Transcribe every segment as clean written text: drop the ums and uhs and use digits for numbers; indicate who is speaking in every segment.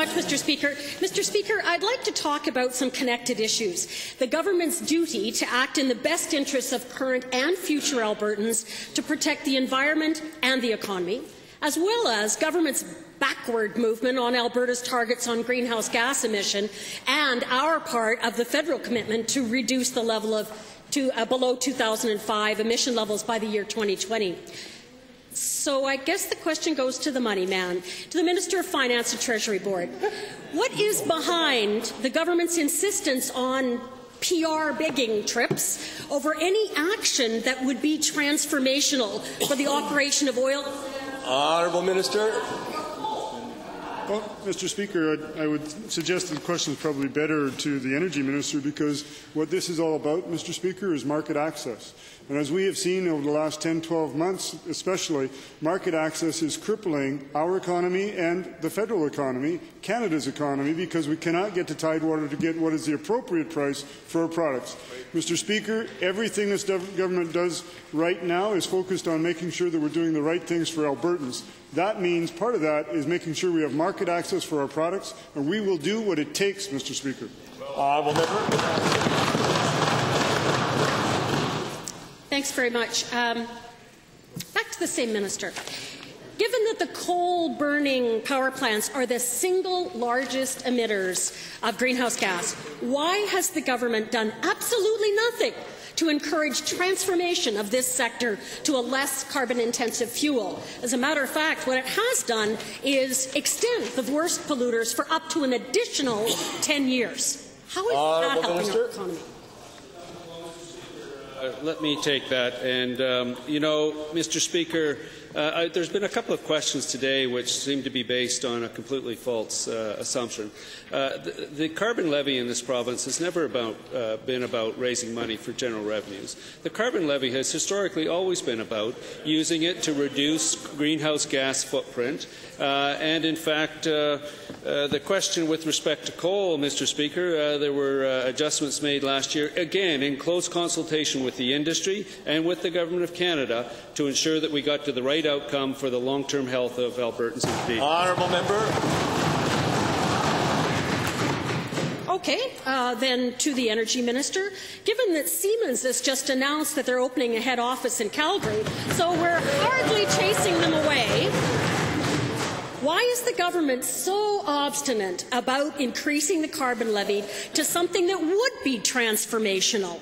Speaker 1: much, Mr. Speaker. Mr. Speaker, I'd like to talk about some connected issues. The government's duty to act in the best interests of current and future Albertans to protect the environment and the economy, as well as government's backward movement on Alberta's targets on greenhouse gas emission and our part of the federal commitment to reduce the level of below 2005 emission levels by the year 2020. So I guess the question goes to the money man, to the Minister of Finance and Treasury Board. What is behind the government's insistence on PR bigging trips over any action that would be transformational for the operation of oil?
Speaker 2: Honourable Minister.
Speaker 3: Well, Mr. Speaker, I would suggest that the question is probably better to the Energy Minister, because what this is all about, Mr. Speaker, is market access. And as we have seen over the last 10, 12 months especially, market access is crippling our economy and the federal economy, Canada's economy, because we cannot get to Tidewater to get what is the appropriate price for our products. Mr. Speaker, everything this government does right now is focused on making sure that we're doing the right things for Albertans. That means part of that is making sure we have market access for our products, and we will do what it takes, Mr. Speaker.
Speaker 1: Thanks very much. Back to the same minister. Given that the coal-burning power plants are the single largest emitters of greenhouse gas, why has the government done absolutely nothing to encourage transformation of this sector to a less carbon-intensive fuel? As a matter of fact, what it has done is extend the worst polluters for up to an additional 10 years. How is that helping our economy?
Speaker 4: Let me take that. And, Mr. Speaker, there's been a couple of questions today which seem to be based on a completely false assumption. The carbon levy in this province has never been about raising money for general revenues. The carbon levy has historically always been about using it to reduce greenhouse gas footprint. And in fact, the question with respect to coal, Mr. Speaker, there were adjustments made last year, again in close consultation with the industry and with the Government of Canada, to ensure that we got to the right outcome for the long-term health of Albertans indeed.
Speaker 2: Honourable member.
Speaker 1: Okay, then to the Energy Minister. Given that Siemens has just announced that they're opening a head office in Calgary, so we're hardly chasing them away, why is the government so obstinate about increasing the carbon levy to something that would be transformational?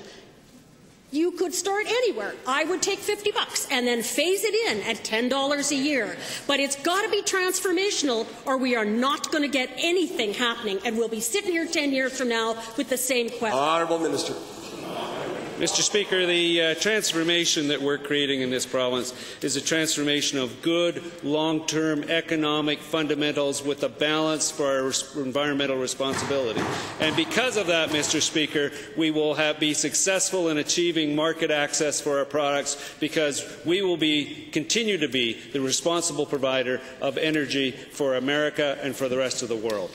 Speaker 1: You could start anywhere. I would take $50 and then phase it in at $10 a year. But it's got to be transformational, or we are not going to get anything happening, and we'll be sitting here 10 years from now with the same question.
Speaker 2: Honourable Minister.
Speaker 4: Mr. Speaker, the transformation that we're creating in this province is a transformation of good, long-term economic fundamentals with a balance for our environmental responsibility. And because of that, Mr. Speaker, we will be successful in achieving market access for our products, because we will continue to be the responsible provider of energy for America and for the rest of the world.